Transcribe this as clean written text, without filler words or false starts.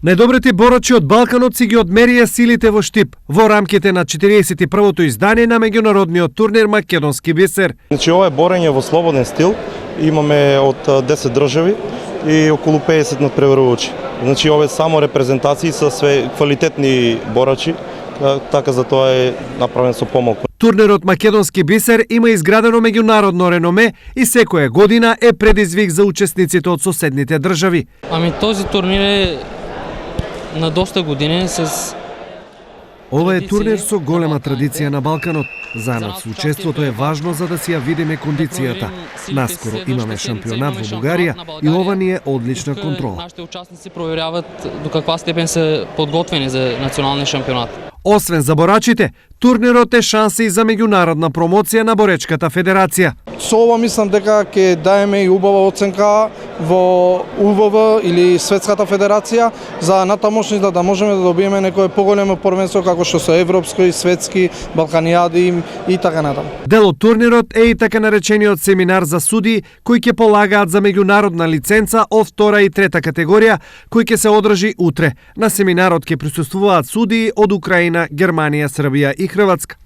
Најдобрите борачи од Балканот си ги одмерија силите во Штип во рамките на 41-то издание на меѓународниот турнир Македонски бисер. Значи ова е борење во слободен стил. Имаме од 10 држави и околу 50 надпреварувачи. Значи ова е само репрезентации со све квалитетни борачи, така за тоа е направен со помалку. Турнирот Македонски бисер има изградено меѓународно реноме и секоја година е предизвик за учесниците од соседните држави. Този турнир е на доста години с... Ова е турнир со голема традиција на Балканот. За нас учеството е важно за да си ја видиме кондицијата. Наскоро имаме шампионат во Бугарија и ова ни е одлична контрола. Нашите учесници проверяват до каква степен се подготвени за национални шампионат. Освен за борачите, турнирот е шанса и за меѓународна промоција на Боречката федерација. Со ова мислам дека ќе даеме и убава оценка во УВВ или Светската федерација за натамошни да можеме да добиеме некое поголемо првенство како што се европски, светски, балканијади и така натаму. Дел од турнирот е и така наречениот семинар за судии кои ќе полагаат за меѓународна лиценца од втора и трета категорија, кој ќе се одржи утре. На семинарот ќе присуствуваат судии од Украина, Германија, Србија и Хрватска.